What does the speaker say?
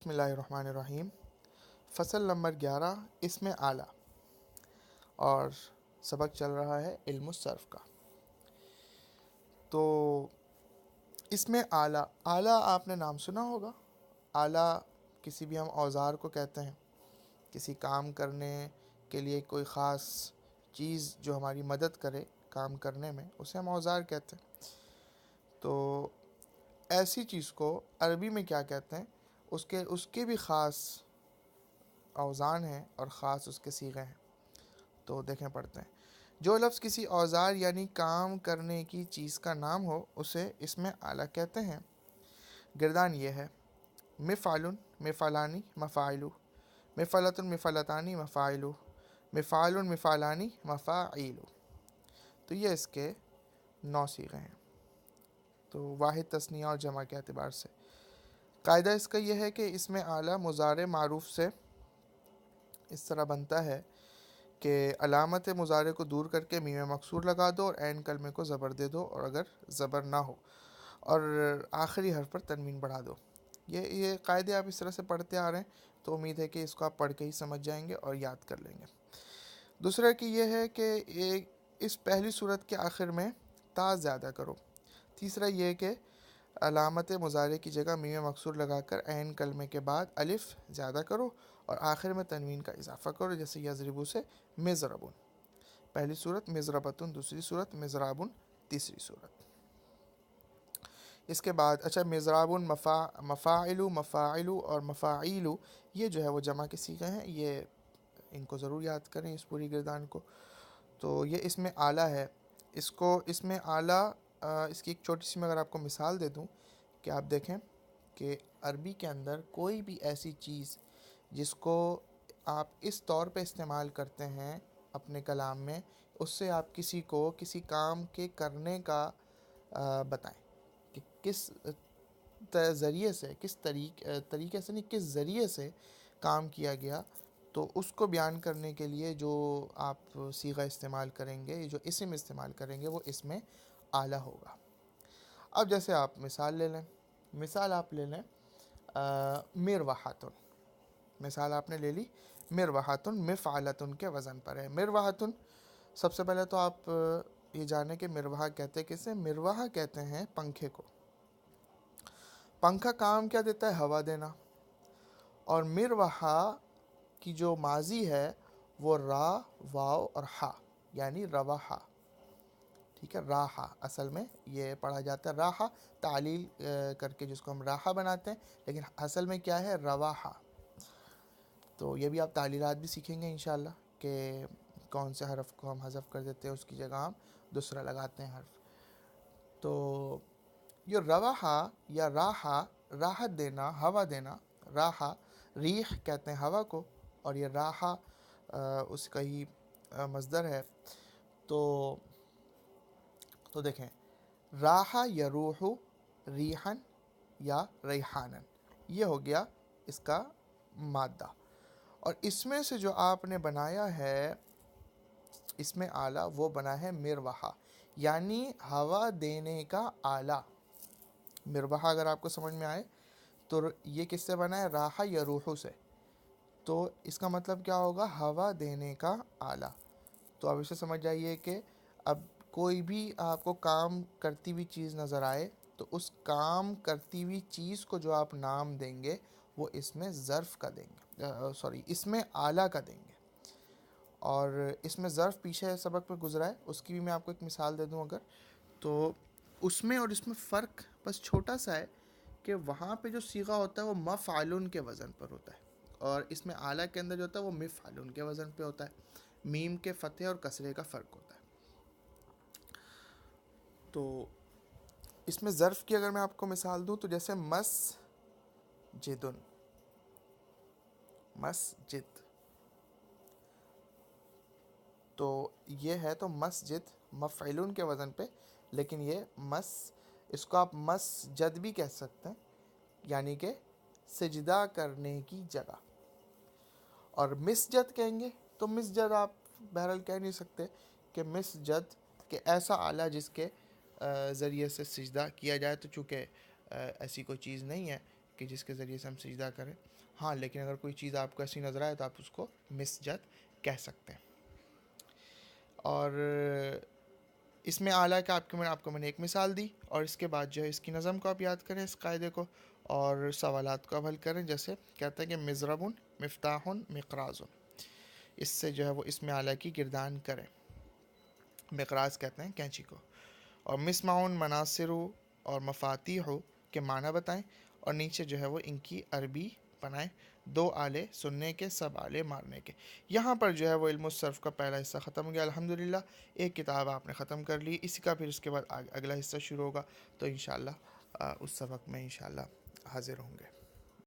بسم اللہ الرحمن الرحیم۔ فصل نمبر 11 اسم اعلیٰ، اور سبق چل رہا ہے علم الصرف کا۔ تو اسم اعلیٰ، اعلیٰ آپ نے نام سنا ہوگا۔ اعلیٰ کسی بھی ہم اوزار کو کہتے ہیں، کسی کام کرنے کے لیے کوئی خاص چیز جو ہماری مدد کرے کام کرنے میں، اسے ہم اوزار کہتے ہیں۔ تو ایسی چیز کو عربی میں کیا کہتے ہیں، اس کے بھی خاص اوزان ہیں اور خاص اس کے صیغے ہیں۔ تو دیکھیں پڑھتے ہیں۔ جو لفظ کسی اوزار یعنی کام کرنے کی چیز کا نام ہو اسے اسم اعلیٰ کہتے ہیں۔ گردان یہ ہے: مفعل، مفعلان، مفاعل، مفعلۃ، مفعلتان، مفاعل، مفعال، مفعلان، مفاعیل۔ تو یہ اس کے 9 صیغے ہیں، تو واحد، تثنیہ اور جمع کے اعتبار سے۔ قاعدہ اس کا یہ ہے کہ اسم اعلیٰ مضارع معروف سے اس طرح بنتا ہے کہ علامت مضارع کو دور کر کے میم مکسور لگا دو اور عین کلمے کو زبر دے دو، اور اگر زبر نہ ہو اور آخری حرف پر تنوین بڑھا دو۔ یہ قاعدے آپ اس طرح سے پڑھتے آ رہے ہیں، تو امید ہے کہ اس کو آپ پڑھ کے ہی سمجھ جائیں گے اور یاد کر لیں گے۔ دوسرا کہ یہ ہے کہ اس پہلی صورت کے آخر میں تا زیادہ کرو۔ تیسرا یہ کہ علامت مضارع کی جگہ میم مکسور لگا کر عین کلمے کے بعد الف زیادہ کرو اور آخر میں تنوین کا اضافہ کرو، جیسے یضربو سے مضربن، پہلی صورت، مضربتن دوسری صورت، مضرابن تیسری صورت۔ اس کے بعد مضرابن، مفاعل، مفاعل اور مفاعیل، یہ جو ہے وہ جمع کے صیغے ہیں، یہ ان کو ضرور یاد کریں، اس پوری گردان کو۔ تو یہ اسم اعلیٰ ہے۔ اس کو اسم اعلیٰ، اس کی ایک چھوٹی سی میں اگر آپ کو مثال دے دوں کہ آپ دیکھیں کہ عربی کے اندر کوئی بھی ایسی چیز جس کو آپ اس طور پہ استعمال کرتے ہیں اپنے کلام میں، اس سے آپ کسی کو کسی کام کے کرنے کا بتائیں کہ کس ذریعے سے، کس طریقے سے نہیں، کس ذریعے سے کام کیا گیا، تو اس کو بیان کرنے کے لیے جو آپ صیغہ استعمال کریں گے، جو اسم استعمال کریں گے، وہ اسم اعلیٰ ہوگا۔ اب جیسے آپ مثال لے لیں، مثال آپ لے لیں مروحۃ، مثال آپ نے لے لی مروحۃ، مفعلۃ کے وزن پر ہے۔ مروحۃ، سب سے پہلے تو آپ یہ جانیں کہ مروحہ کہتے کسے؟ مروحہ کہتے ہیں پنکھے کو۔ پنکھا کام کیا دیتا ہے؟ ہوا دینا۔ اور مروحہ کی جو ماضی ہے وہ را، واو اور ہا، یعنی رواحہ، ٹھیک ہے، راحہ اصل میں یہ پڑھا جاتا ہے، راحہ تعلیل کر کے جس کو ہم راحہ بناتے ہیں، لیکن اصل میں کیا ہے؟ رواحہ۔ تو یہ بھی آپ تعلیلات بھی سیکھیں گے انشاءاللہ کہ کون سے حرف کو ہم حذف کر دیتے ہیں، اس کی جگہ ہم دوسرا لگاتے ہیں حرف۔ تو یہ رواحہ یا راحہ، راحت دینا، ہوا دینا، راحہ، ریح کہتے ہیں ہوا کو، اور یہ راحہ اس کا ہی مصدر ہے۔ تو دیکھیں، راحہ یروح ریحن یا ریحانن، یہ ہو گیا اس کا مادہ۔ اور اس میں سے جو آپ نے بنایا ہے اسم اعلیٰ، وہ بنا ہے مروحہ، یعنی ہوا دینے کا آلہ۔ مروحہ اگر آپ کو سمجھ میں آئے تو یہ کس سے بنا ہے؟ راحہ یروح سے۔ تو اس کا مطلب کیا ہوگا؟ ہوا دینے کا آلہ۔ تو اب اسے سمجھ جائیے کہ اب کوئی بھی آپ کو کام کرتی ہوئی چیز نظر آئے تو اس کام کرتی ہوئی چیز کو جو آپ نام دیں گے وہ اسم ظرف کا دیں گے، اسم اعلیٰ کا دیں گے۔ اور اسم ظرف پیچھے سبق میں گزرا ہے، اس کی بھی میں آپ کو ایک مثال دے دوں اگر، تو اس میں اور اس میں فرق بس چھوٹا سا ہے کہ وہاں پہ جو صیغہ ہوتا ہے وہ مفعل کے وزن پر ہوتا ہے، اور اس میں اعلیٰ کے اندر جو ہوتا ہے وہ مفعل کے وزن پہ ہوتا ہے، میم کے فتح اور کسرے کا فرق ہوتا ہے۔ تو اس میں ظرف کی اگر میں آپ کو مثال دوں تو جیسے مسجدن، مسجد، تو یہ ہے تو مسجد مفعل کے وزن پہ، لیکن یہ اس کو آپ مسجد بھی کہہ سکتے ہیں، یعنی کہ سجدہ کرنے کی جگہ۔ اور مسجد کہیں گے تو مسجد آپ بہرحال کہہ نہیں سکتے کہ مسجد کہ ایسا آلہ جس کے ذریعے سے سجدہ کیا جائے، تو چونکہ ایسی کوئی چیز نہیں ہے کہ جس کے ذریعے سے ہم سجدہ کریں. ہاں لیکن اگر کوئی چیز آپ کو ایسی نظر آئے تو آپ اس کو مسجد کہہ سکتے ہیں. اور اس میں اعلیٰ کہ آپ کو میں نے ایک مثال دی، اور اس کے بعد جو ہے اس کی نظم کو آپ یاد کریں، اس قاعدے کو، اور سوالات کو آپ حل کریں. جیسے کہتا ہے کہ مضرب مفتاح مقراض، اس سے جو ہے وہ اس میں اعلیٰ کی گردان کریں. مقراض کہتے ہیں کینچی کو. اور مسمعون مناصر اور مفاتیح کے معنی بتائیں، اور نیچے جو ہے وہ ان کی عربی بنائیں. 2 آلے سننے کے، سب آلے مارنے کے. یہاں پر جو ہے وہ علم الصرف کا پہلا حصہ ختم ہو گیا الحمدللہ. ایک کتاب آپ نے ختم کر لی، اسی کا پھر اس کے بعد اگلا حصہ شروع ہوگا. تو انشاءاللہ اس سبق میں انشاءاللہ حاضر ہوں گے.